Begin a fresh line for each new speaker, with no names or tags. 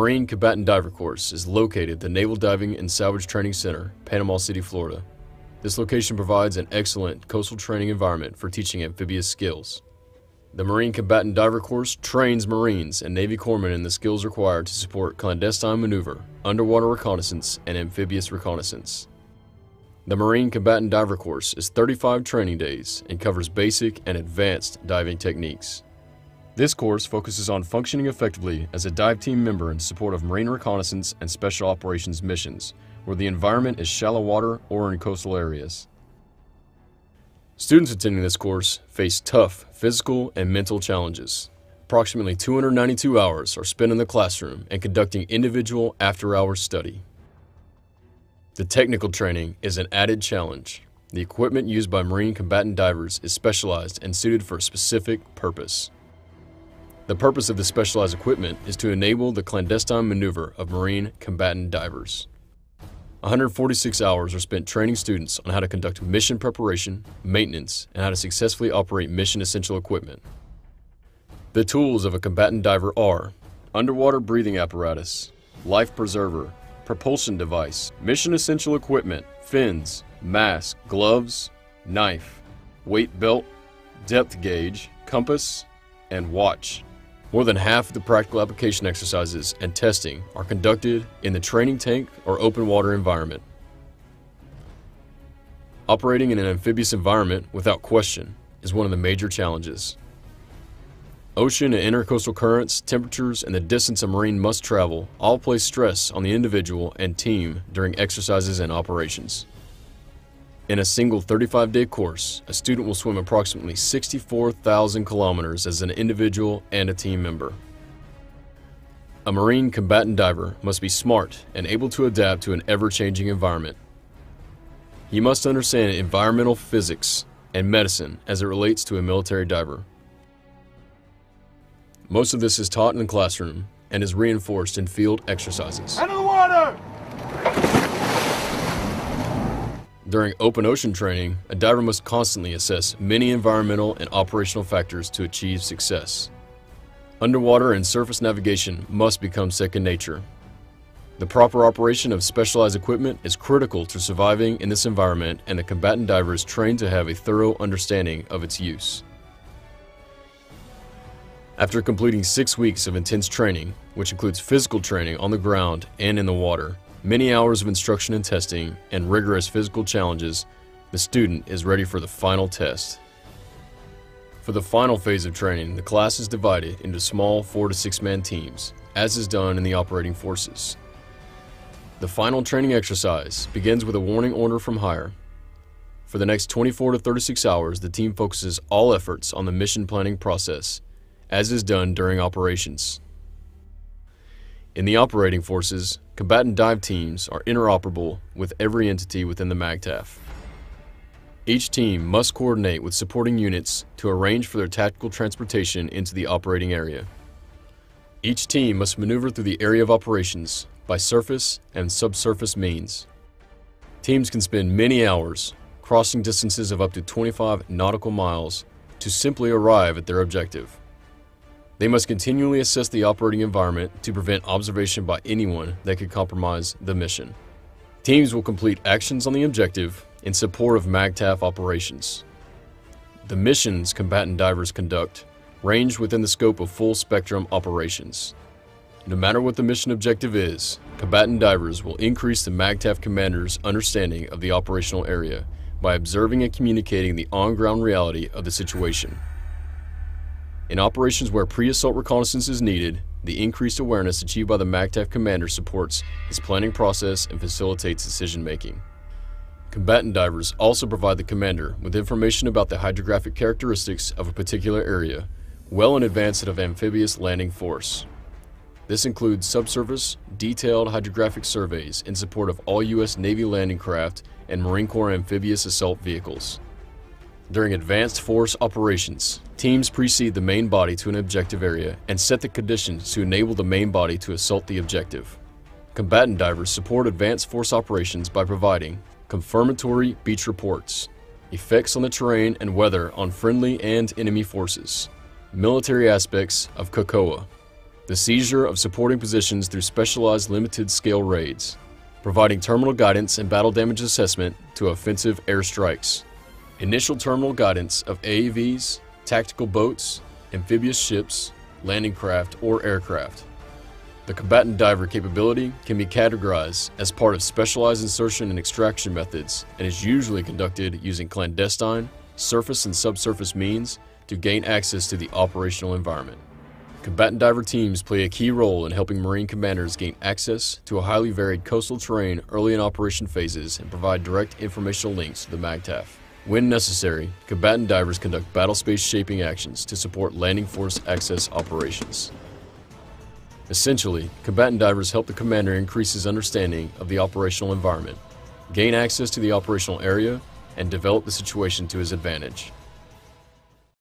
Marine Combatant Diver Course is located at the Naval Diving and Salvage Training Center, Panama City, Florida. This location provides an excellent coastal training environment for teaching amphibious skills. The Marine Combatant Diver Course trains Marines and Navy corpsmen in the skills required to support clandestine maneuver, underwater reconnaissance, and amphibious reconnaissance. The Marine Combatant Diver Course is 35 training days and covers basic and advanced diving techniques. This course focuses on functioning effectively as a dive team member in support of marine reconnaissance and special operations missions, where the environment is shallow water or in coastal areas. Students attending this course face tough physical and mental challenges. Approximately 292 hours are spent in the classroom and conducting individual after-hours study. The technical training is an added challenge. The equipment used by Marine combatant divers is specialized and suited for a specific purpose. The purpose of the specialized equipment is to enable the clandestine maneuver of Marine combatant divers. 146 hours are spent training students on how to conduct mission preparation, maintenance, and how to successfully operate mission-essential equipment. The tools of a combatant diver are underwater breathing apparatus, life preserver, propulsion device, mission-essential equipment, fins, mask, gloves, knife, weight belt, depth gauge, compass, and watch. More than half of the practical application exercises and testing are conducted in the training tank or open water environment. Operating in an amphibious environment, without question, is one of the major challenges. Ocean and intercoastal currents, temperatures, and the distance a Marine must travel all place stress on the individual and team during exercises and operations. In a single 35-day course, a student will swim approximately 64,000 kilometers as an individual and a team member. A Marine combatant diver must be smart and able to adapt to an ever-changing environment. He must understand environmental physics and medicine as it relates to a military diver. Most of this is taught in the classroom and is reinforced in field exercises.
Out of the water!
During open ocean training, a diver must constantly assess many environmental and operational factors to achieve success. Underwater and surface navigation must become second nature. The proper operation of specialized equipment is critical to surviving in this environment, and the combatant diver is trained to have a thorough understanding of its use. After completing 6 weeks of intense training, which includes physical training on the ground and in the water, many hours of instruction and testing, and rigorous physical challenges, the student is ready for the final test. For the final phase of training, the class is divided into small 4 to 6 man teams, as is done in the operating forces. The final training exercise begins with a warning order from higher. For the next 24 to 36 hours, the team focuses all efforts on the mission planning process, as is done during operations. In the operating forces, combatant dive teams are interoperable with every entity within the MAGTF. Each team must coordinate with supporting units to arrange for their tactical transportation into the operating area. Each team must maneuver through the area of operations by surface and subsurface means. Teams can spend many hours crossing distances of up to 25 nautical miles to simply arrive at their objective. They must continually assess the operating environment to prevent observation by anyone that could compromise the mission. Teams will complete actions on the objective in support of MAGTF operations. The missions combatant divers conduct range within the scope of full spectrum operations. No matter what the mission objective is, combatant divers will increase the MAGTF commander's understanding of the operational area by observing and communicating the on-ground reality of the situation. In operations where pre-assault reconnaissance is needed, the increased awareness achieved by the MAGTF commander supports his planning process and facilitates decision-making. Combatant divers also provide the commander with information about the hydrographic characteristics of a particular area well in advance of amphibious landing force. This includes subsurface, detailed hydrographic surveys in support of all U.S. Navy landing craft and Marine Corps amphibious assault vehicles. During advanced force operations, teams precede the main body to an objective area and set the conditions to enable the main body to assault the objective. Combatant divers support advanced force operations by providing confirmatory beach reports, effects on the terrain and weather on friendly and enemy forces, military aspects of COCOA, The seizure of supporting positions through specialized limited-scale raids. Providing terminal guidance and battle damage assessment to offensive airstrikes. Initial terminal guidance of AAVs, tactical boats, amphibious ships, landing craft, or aircraft. The combatant diver capability can be categorized as part of specialized insertion and extraction methods and is usually conducted using clandestine, surface and subsurface means to gain access to the operational environment. Combatant diver teams play a key role in helping Marine commanders gain access to a highly varied coastal terrain early in operation phases and provide direct informational links to the MAGTF. When necessary, combatant divers conduct battle space shaping actions to support landing force access operations. Essentially, combatant divers help the commander increase his understanding of the operational environment, gain access to the operational area, and develop the situation to his advantage.